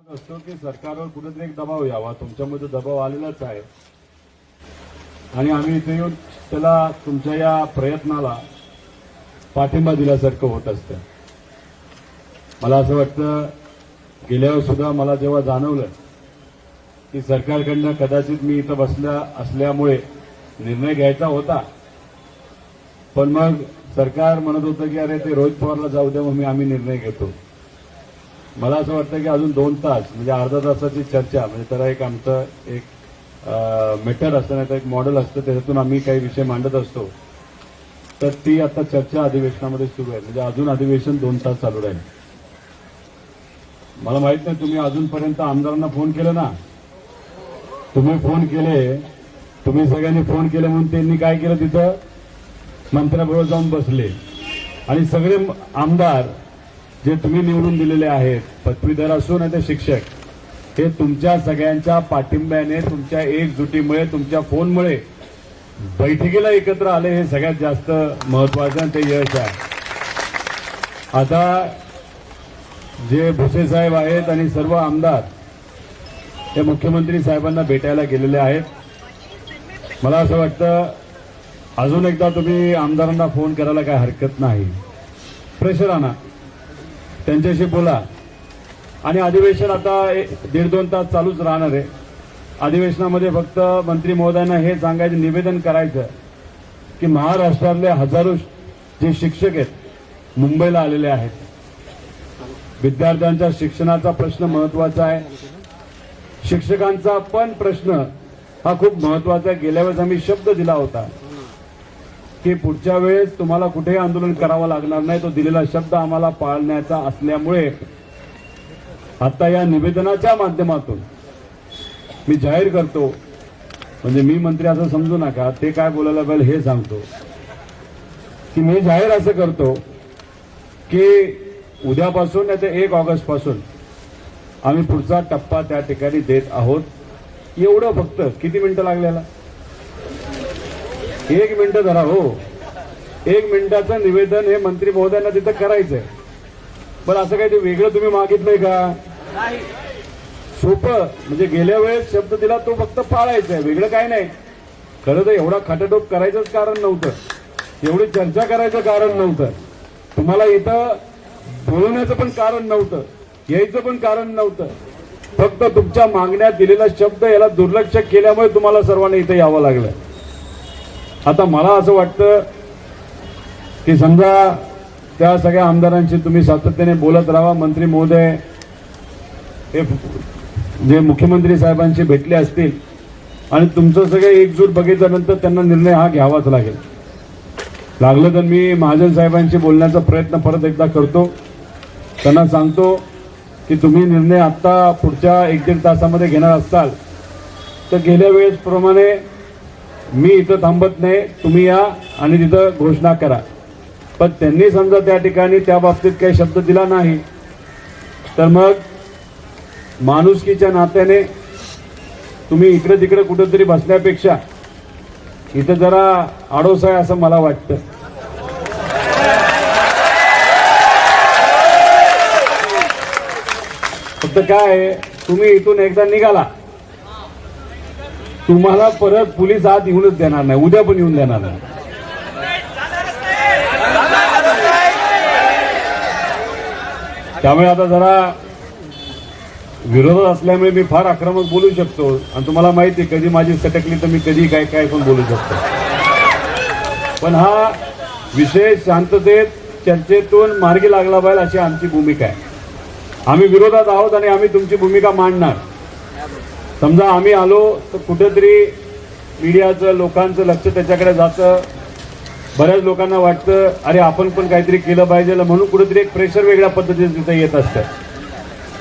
असतो की सरकारवर कुठेतरी एक दबाव यावा, तुमच्यामध्ये दबाव आलेलाच आहे आणि आम्ही इथे येऊन त्याला तुमच्या या प्रयत्नाला पाठिंबा दिल्यासारखं होत असतं. मला असं वाटतं गेल्यावर सुद्धा मला जेव्हा जाणवलं की सरकारकडनं कदाचित मी इथं बसल्या असल्यामुळे निर्णय घ्यायचा होता, पण मग सरकार म्हणत होतं की अरे ते रोहित पवारला जाऊ द्या, मग आम्ही निर्णय घेतो. मला असं वाटतं की अजून 2 तास म्हणजे अर्धा तासाची चर्चा म्हणजे त्याला एक आमचं एक मेटर असतं, नाही तर एक मॉडेल असतं, त्याच्यातून आम्ही काही विषय मांडत असतो. तर ती आता चर्चा अधिवेशनामध्ये सुरू आहे, म्हणजे अजून अधिवेशन 2 तास चालू राहील. मला माहित नाही तुम्ही अजूनपर्यंत आमदारांना फोन केला ना, तुम्ही फोन केले, तुम्ही सगळ्यांनी फोन केले म्हणून त्यांनी काय केलं, तिथं मंत्र्याबरोबर जाऊन बसले आणि सगळे आमदार जे तुम्ही निवडून दिलेले आहेत, पदवीधर असो नाही तर शिक्षक, हे तुमच्या सगळ्यांच्या पाठिंब्याने, तुमच्या एकजुटीमुळे, तुमच्या फोनमुळे बैठकीला एकत्र आले. हे सगळ्यात जास्त महत्वाचं आणि ते यश आहे. आता जे भुसे साहेब आहेत आणि सर्व आमदार हे मुख्यमंत्री साहेबांना भेटायला गेलेले आहेत. मला असं वाटतं अजून एकदा तुम्ही आमदारांना फोन करायला काय हरकत नाही, प्रेशर आणा, त्यांच्याशी बोला. आणि अधिवेशन आता 1.5-2 तास चालूच राहणार आहे. अधिवेशनामध्ये फक्त मंत्री महोदयांना हे सांगायचं, निवेदन करायचं की महाराष्ट्रातले हजारो जे शिक्षक आहेत मुंबईला आलेले आहेत, विद्यार्थ्यांच्या शिक्षणाचा प्रश्न महत्वाचा आहे, शिक्षकांचा पण प्रश्न हा खूप महत्वाचा आहे. गेल्या वेळेस आम्ही शब्द दिला होता की पुढच्या वेळेस तुम्हाला कुठेही आंदोलन करावं लागणार नाही, तो दिलेला शब्द आम्हाला पाळण्याचा असल्यामुळे आता या निवेदनाच्या माध्यमातून मी जाहीर करतो, म्हणजे मी मंत्री असं समजू नका, ते काय बोलायला पाहिजे हे सांगतो की मी जाहीर असं करतो की उद्यापासून नाही तर 1 ऑगस्ट पासून आम्ही पुढचा टप्पा त्या ठिकाणी देत आहोत. एवढं फक्त किती मिनिटं लागलेला, 1 मिनिट धरा हो, 1 मिनिटाचं निवेदन हे मंत्री महोदयांना तिथं करायचंय. पण असं काही ते वेगळं तुम्ही मागितलंय का? सोपं, म्हणजे गेल्या वेळेस शब्द दिला तो फक्त पाळायचा आहे, वेगळं काय नाही. खरं तर एवढा खाटाटोप करायचंच कारण नव्हतं, एवढी चर्चा करायचं कारण नव्हतं, तुम्हाला इथं बोलवण्याचं पण कारण नव्हतं, यायचं पण कारण नव्हतं. फक्त तुमच्या मागण्यात दिलेला शब्द याला दुर्लक्ष केल्यामुळे तुम्हाला सर्वांना इथं यावं लागलं. आता मला असं वाटतं की समजा त्या सगळ्या आमदारांशी तुम्ही सातत्याने बोलत राहा. मंत्री महोदय हे जे मुख्यमंत्री साहेबांशी भेटले असतील आणि तुमचं सगळं एकजूट बघितल्यानंतर त्यांना निर्णय हा घ्यावाच लागेल. लागलं तर मी महाजन साहेबांशी बोलण्याचा प्रयत्न परत एकदा करतो, त्यांना सांगतो की तुम्ही निर्णय आता पुढच्या 1-1.5 तासामध्ये घेणार असाल तर गेल्या वेळेसप्रमाणे मी इथं थांबत नाही, तुम्ही या आणि तिथं घोषणा करा. पण त्यांनी समजा त्या ठिकाणी त्या बाबतीत काही शब्द दिला नाही तर मग माणुसकीच्या नात्याने तुम्ही इकडे तिकडे कुठेतरी बसण्यापेक्षा इथं जरा आडोस आहे असं मला वाटतं. फक्त काय आहे, तुम्ही इथून एकदा निघाला तुम्हाला परत पोलीस आत येऊनच देणार नाही, उद्या पण येऊन देणार नाही. त्यामुळे आता जरा विरोधात असल्यामुळे मी फार आक्रमक बोलू शकतो आणि तुम्हाला माहिती आहे कधी माझी सटकली तर मी कधी काय काय पण बोलू शकतो. पण हा विषय शांततेत चर्चेतून मार्गी लागला पाहिजे अशी आमची भूमिका आहे. आम्ही विरोधात आहोत आणि आम्ही तुमची भूमिका मांडणार. समजा आम्ही आलो तर कुठेतरी मीडियाचं लोकांचं लक्ष त्याच्याकडे जातं, बऱ्याच लोकांना वाटतं अरे आपण पण काहीतरी केलं पाहिजे, म्हणून कुठेतरी एक प्रेशर वेगळ्या पद्धतीने तिथे येत असतं.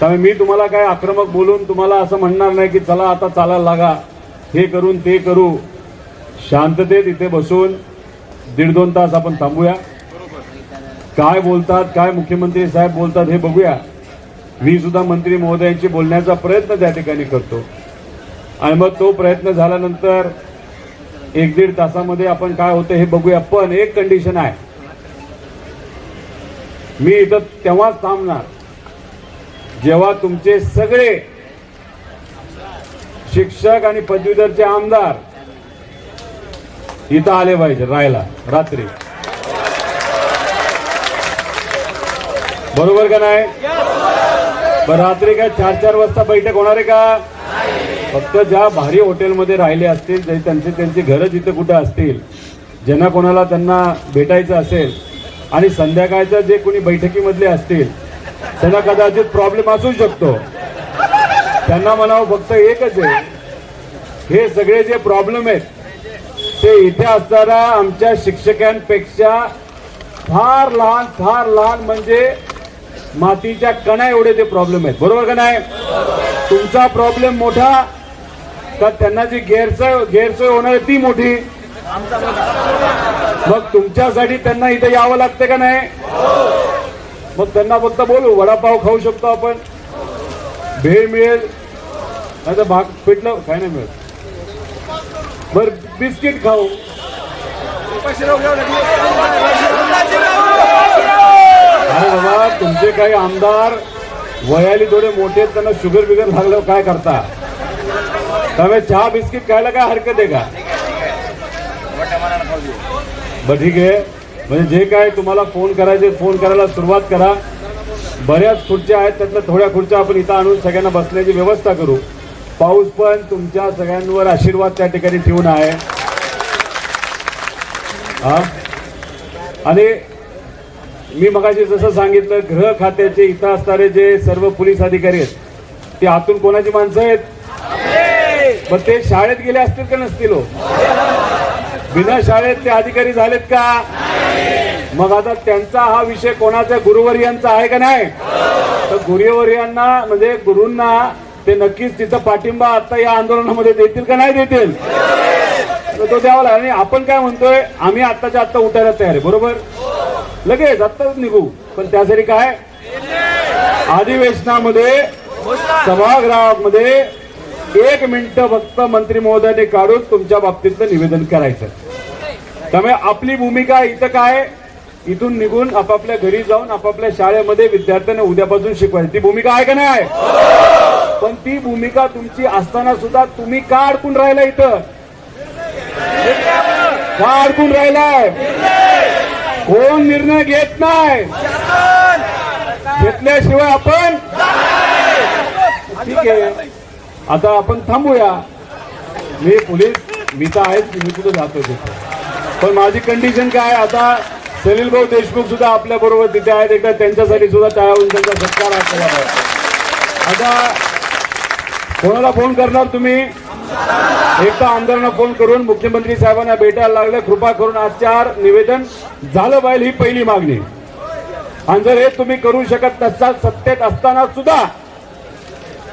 त्यामुळे मी तुम्हाला काय आक्रमक बोलून तुम्हाला असं म्हणणार नाही की चला आता चालायला लागा, हे करून ते करू. शांततेत इथे बसून 1.5-2 तास आपण थांबूया, काय बोलतात, काय मुख्यमंत्री साहेब बोलतात हे बघूया. मी सुद्धा मंत्री महोदयांशी बोलण्याचा प्रयत्न त्या ठिकाणी करतो आणि मग तो प्रयत्न झाल्यानंतर 1-1.5 तासामध्ये आपण काय होतं हे बघूया. पण एक कंडिशन आहे, मी इथं तेव्हाच थांबणार जेव्हा तुमचे सगळे शिक्षक आणि पदवीधरचे आमदार इथं आले पाहिजे राहायला रात्री, बरोबर का नाही? पण रात्री काय 4-4 वाजता बैठक होणार आहे का? फक्त ज्या भारी हॉटेलमध्ये राहिले असतील, त्यांची घरं जिथे कुठे असतील, ज्यांना कोणाला त्यांना भेटायचं असेल आणि संध्याकाळच्या जे कोणी बैठकीमधले असतील त्यांना कदाचित प्रॉब्लेम असू शकतो, त्यांना म्हणावं फक्त एकच आहे, हे सगळे जे प्रॉब्लेम आहेत ते इथे असणाऱ्या आमच्या शिक्षकांपेक्षा फार लहान म्हणजे मातीच्या कणा एवढे ते प्रॉब्लेम आहेत, बरोबर का नाही? तुमचा प्रॉब्लेम मोठा तर त्यांना जी गैरसोय होणार आहे ती मोठी. मग तुमच्यासाठी त्यांना इथे यावं लागतं का नाही? मग त्यांना फक्त बोलू वडापाव खाऊ शकतो आपण, भेळ मिळेल, नाही तर भाग पिठलं काय नाही मिळेल, बर बिस्किट खाऊ, अरे बाबा तुमचे काही आमदार वयाली थोडे मोठे आहेत, त्यांना शुगर बिगर लागलं काय करता? त्यामुळे चहा बिस्किट खायला काय हरकत आहे का? बरं ठीक आहे, म्हणजे जे काय तुम्हाला फोन करायचे फोन करायला सुरुवात करा. बऱ्याच खुर्च्या आहेत, त्यातल्या थोड्या खुर्च्या आपण इथं आणून सगळ्यांना बसण्याची व्यवस्था करू. पाऊस पण तुमच्या सगळ्यांवर आशीर्वाद त्या ठिकाणी ठेवून आहे. आणि मी मगाशी जसं सांगितलं, गृह खात्याचे इथं असणारे जे सर्व पोलीस अधिकारी आहेत ते आतून कोणाची माणसं आहेत? मग ते शाळेत गेले असतील का नसतील? बिना शाळेत ते अधिकारी झालेत का? मग आता त्यांचा हा विषय कोणाचा? गुरुवर्यांचा आहे का नाही? तर गुरुवर्यांना म्हणजे गुरूंना ते नक्कीच तिथं पाठिंबा आता या आंदोलनामध्ये देतील का नाही देतील? तो द्यावा लागेल. आणि आपण काय म्हणतोय, आम्ही आत्ताच्या आत्ता उठायला तयार आहे, बरोबर? लगेच आत्ताच निघू, पण त्यासाठी काय अधिवेशनामध्ये सभागृहामध्ये 1 मिनिट फक्त मंत्री महोदयाने काढून तुमच्या बाबतीतलं निवेदन करायचं. त्यामुळे आपली भूमिका इथं काय, इथून निघून आपापल्या घरी जाऊन आपापल्या शाळेमध्ये विद्यार्थ्यांना उद्यापासून शिकवायची ती भूमिका आहे का नाही? पण ती भूमिका तुमची असताना सुद्धा तुम्ही का अडकून राहिला इथं? का अडकून राहिलाय? कोण निर्णय घेत नाही, घेतल्याशिवाय आपण ठीक आहे. आता आपण थांबूया. मी तर आहेच, मी कुठं जातो तिथे, पण माझी कंडिशन काय, आता सलील भाऊ देशमुख सुद्धा आपल्या बरोबर तिथे आहेत, एकदा त्यांच्यासाठी सुद्धा टाळून त्यांचा सत्कार केला पाहिजे. आता कोणाला फोन करणार तुम्ही? एकदा आमदारांना फोन करून मुख्यमंत्री साहेबांना भेटायला लागले, कृपा करून आजच्या निवेदन झालं पाहिजे, ही पहिली मागणी. आणि जर हे तुम्ही करू शकत नसतात सत्तेत असताना सुद्धा,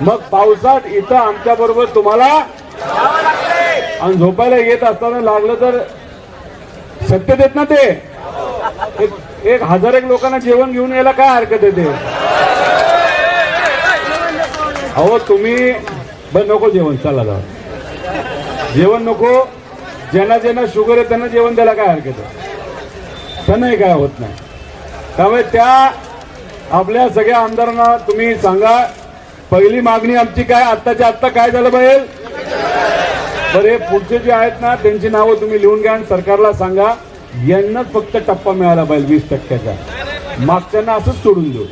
मग पावसात इथं आमच्या बरोबर तुम्हाला आणि झोपायला येत असताना लागलं तर सत्तेत येत ना ते एक 1000 लोकांना जेवण घेऊन यायला काय हरकत आहे ते? अहो तुम्ही बरं नको जेवण, चला जाऊ, जेवण नको. ज्यांना शुगर आहे त्यांना जेवण द्यायला काय हरकत आहे? त्यांनाही काय होत नाही. त्यामुळे त्या आपल्या सगळ्या आमदारांना तुम्ही सांगा, पहिली मागणी आमची काय, आत्ताच्या आत्ता काय झालं पाहिजे? बरं हे पुढचे जे आहेत ना त्यांची नावं तुम्ही लिहून घ्या आणि सरकारला सांगा, यांनाच फक्त टप्पा मिळाला पाहिजे 20%चा, मागच्यांना असंच सोडून देऊ.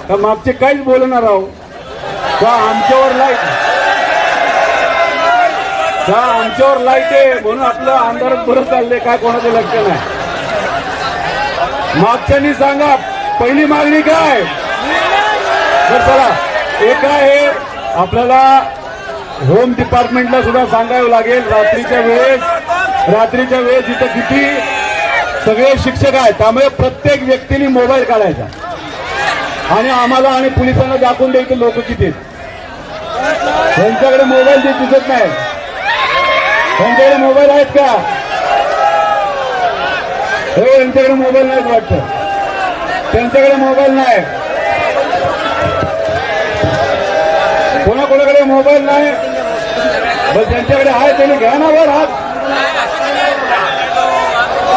तर मागचे काहीच बोलणार आहो का? आमच्यावर लाईट आहे म्हणून आपलं आंधारात बरं चाललंय काय, कोणाचं लक्ष नाही. मागच्यांनी सांगा पहिली मागणी काय. तर चला एक आहे, आपल्याला होम डिपार्टमेंटला सुद्धा सांगावं लागेल, रात्रीच्या वेळेस इथं किती सगळे शिक्षक आहेत, त्यामुळे प्रत्येक व्यक्तीने मोबाईल काढायचा आणि आम्हाला आणि पोलिसांना दाखवून द्यायचं लोक किती आहेत. त्यांच्याकडे मोबाईल जे दिसत नाही, त्यांच्याकडे मोबाईल आहेत का? हो, यांच्याकडे मोबाईल नाहीत वाटतं, त्यांच्याकडे मोबाईल नाही. कोणाकोणाकडे मोबाईल नाही, बस ज्यांच्याकडे आहे त्यांनी घ्या ना वर हात.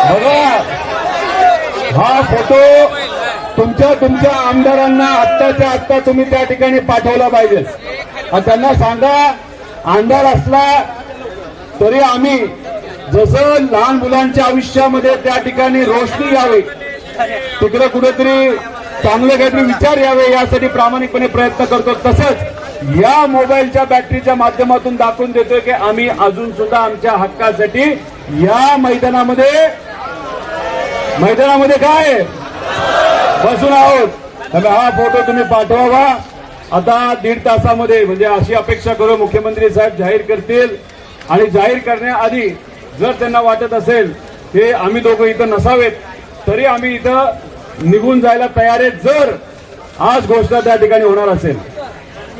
बघा हा फोटो तुमच्या आमदारांना आत्ताच्या आत्ता तुम्ही त्या ठिकाणी पाठवला पाहिजे आणि त्यांना सांगा आमदार असला तरी आम्ही जसं लहान मुलांच्या आयुष्यामध्ये त्या ठिकाणी रोशनी यावी तिकडे कुठेतरी चांगले काहीतरी विचार यावे यासाठी प्रामाणिकपणे प्रयत्न करतो तसंच या मोबाईलच्या बॅटरीच्या माध्यमातून दाखवून देतोय की आम्ही अजून सुद्धा आमच्या हक्कासाठी या मैदानामध्ये काय बसून आहोत. त्यामुळे हा फोटो तुम्ही पाठवावा आता 1.5 तासामध्ये म्हणजे अशी अपेक्षा करू मुख्यमंत्री साहेब जाहीर करतील आणि जाहीर करण्याआधी जर त्यांना वाटत असेल की आम्ही दोघं इथं नसावेत तरी आम्ही इथं निघून जायला तयार आहे जर आज घोषणा त्या ठिकाणी होणार असेल.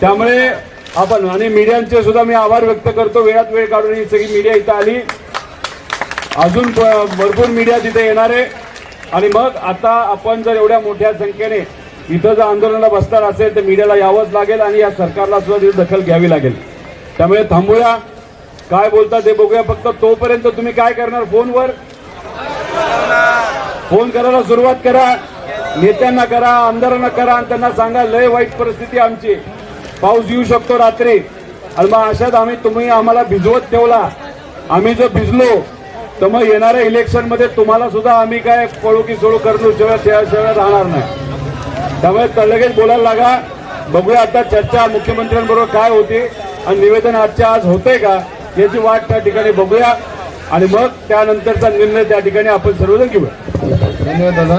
त्यामुळे आपण आणि मीडियांचे सुद्धा मी आभार व्यक्त करतो वेळात वेळ काढून ही सगळी मीडिया इथं आली अजून भरपूर मीडिया तिथे येणार आहे आणि मग आता आपण जर एवढ्या मोठ्या संख्येने इथं जर आंदोलनाला बसणार असेल तर मीडियाला यावंच लागेल आणि या सरकारला सुद्धा तिथे दखल घ्यावी लागेल. त्यामुळे थांबूया काय बोलता ते बघूया फक्त तोपर्यंत तुम्ही काय करणार फोनवर फोन करायला सुरुवात करा नेत्यांना करा आमदारांना करा आणि त्यांना सांगा लय वाईट परिस्थिती आमची पाऊस येऊ शकतो रात्री आणि मग अशात तुम्ही आम्हाला भिजवत ठेवला आम्ही जर भिजलो तर मग येणाऱ्या इलेक्शन मध्ये तुम्हाला सुद्धा आम्ही काय पळू की सोडू करू शिवाय राहणार नाही. त्यामुळे लगेच बोलायला लागा बघूया आता चर्चा मुख्यमंत्र्यांबरोबर काय होती आणि निवेदन आजच्या आज होतंय का याची वाट त्या ठिकाणी बघूया आणि मग त्यानंतरचा निर्णय त्या ठिकाणी आपण सर्वजण घेऊया. धन्यवाद दादा.